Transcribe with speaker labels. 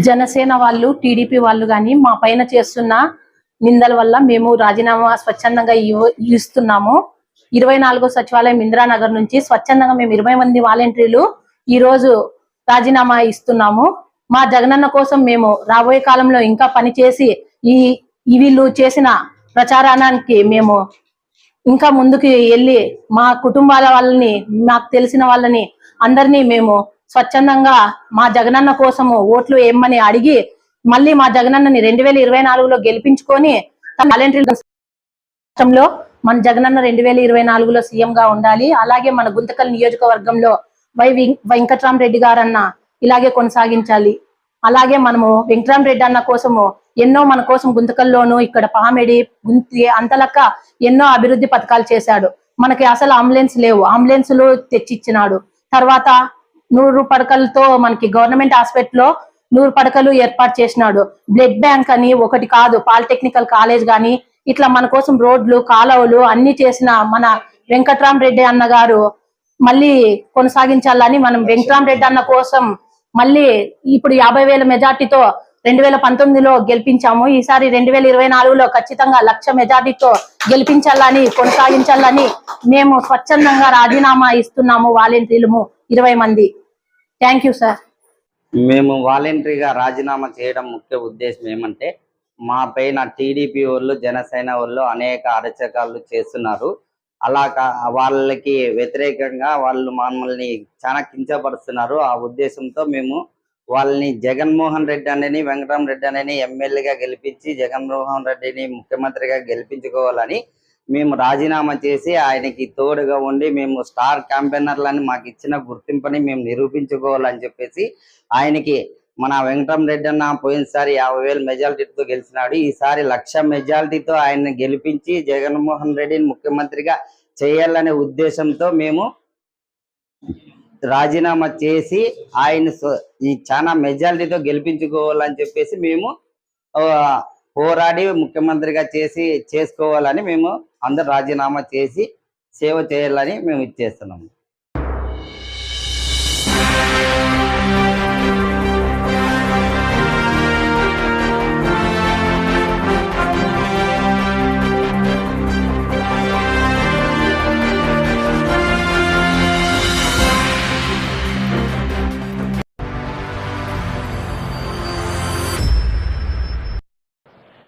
Speaker 1: జనసేన వాళ్ళు, టీడీపీ వాళ్ళు కానీ మా పైన చేస్తున్న నిందల వల్ల మేము రాజీనామా స్వచ్ఛందంగా ఇస్తున్నాము. 24వ సచివాలయం ఇందిరానగర్ నుంచి స్వచ్ఛందంగా మేము 20 మంది వాలంటీర్లు ఈ రోజు రాజీనామా ఇస్తున్నాము. మా జగనన్న కోసం మేము రాబోయే కాలంలో ఇంకా పనిచేసి వీళ్ళు చేసిన ప్రచారానికి మేము ఇంకా ముందుకు వెళ్ళి మా కుటుంబాల వాళ్ళని, మాకు తెలిసిన వాళ్ళని అందరినీ మేము స్వచ్ఛందంగా మా జగనన్న కోసము ఓట్లు వేయమని అడిగి మళ్ళీ మా జగనన్నని 2024లో గెలిపించుకొని రాష్ట్రంలో మన జగనన్న 2024లో సీఎం గా ఉండాలి. అలాగే మన గుంతకల్ నియోజకవర్గంలో వెంకట్రామరెడ్డి గారన్న ఇలాగే కొనసాగించాలి. అలాగే మనము వెంకట్రామరెడ్డి అన్న కోసము ఎన్నో మన కోసం గుంతకల్లోను, ఇక్కడ పామెడి, గుంతి, అంతలక్క ఎన్నో అభివృద్ధి పథకాలు చేశాడు. మనకి అసలు అంబులెన్స్ లేవు, అంబులెన్సులు తెచ్చిచ్చినాడు. తర్వాత 100 పడకలతో మనకి గవర్నమెంట్ హాస్పిటల్లో 100 పడకలు ఏర్పాటు చేసినాడు. బ్లడ్ బ్యాంక్ అని ఒకటి కాదు, పాలిటెక్నికల్ కాలేజ్ గాని ఇట్లా మన కోసం రోడ్లు, కాలువలు అన్ని చేసిన మన వెంకట్రామరెడ్డి అన్న గారు మళ్ళీ కొనసాగించాలని మనం వెంకట్రామరెడ్డి అన్న కోసం మళ్ళీ ఇప్పుడు 50,000 మెజార్టీతో 2019లో గెలిపించాము. ఈసారి 2024లో ఖచ్చితంగా 1,00,000 మెజార్టీతో గెలిపించాలని, కొనసాగించాలని మేము స్వచ్ఛందంగా రాజీనామా ఇస్తున్నాము. వాలంటీర్లు 20 మంది. Thank you sir.
Speaker 2: మేము వాలంటరీగా రాజీనామా చేయడం ముఖ్య ఉద్దేశం ఏమంటే, మా పైన టీడీపీ వాళ్ళు, జనసేన వాళ్ళు అనేక అరచకాలు చేస్తున్నారు. అలా వాళ్ళకి వ్యతిరేకంగా వాళ్ళు మమ్మల్ని చాలా కించపరుస్తున్నారు. ఆ ఉద్దేశంతో మేము వాళ్ళని జగన్మోహన్ రెడ్డి అని, వెంకటరామరెడ్డి అని ఎమ్మెల్యేగా గెలిపించి జగన్మోహన్ రెడ్డిని ముఖ్యమంత్రిగా గెలిపించుకోవాలని మేము రాజీనామా చేసి ఆయనకి తోడుగా ఉండి మేము స్టార్ క్యాంపెయినర్లని మాకు ఇచ్చిన గుర్తింపుని మేము నిరూపించుకోవాలని చెప్పేసి ఆయనకి మన వెంకటరామరెడ్డి అన్న పోయినసారి 50,000 మెజారిటీతో గెలిచినాడు. ఈసారి 1,00,000 మెజారిటీతో ఆయన్ని గెలిపించి జగన్మోహన్ రెడ్డిని ముఖ్యమంత్రిగా చేయాలనే ఉద్దేశంతో మేము రాజీనామా చేసి ఆయన ఈ చాలా మెజారిటీతో గెలిపించుకోవాలని చెప్పేసి మేము పోరాడి ముఖ్యమంత్రిగా చేసుకోవాలని మేము అందరు రాజీనామా చేసి సేవ చేయాలని మేము ఇచ్చేస్తున్నాము.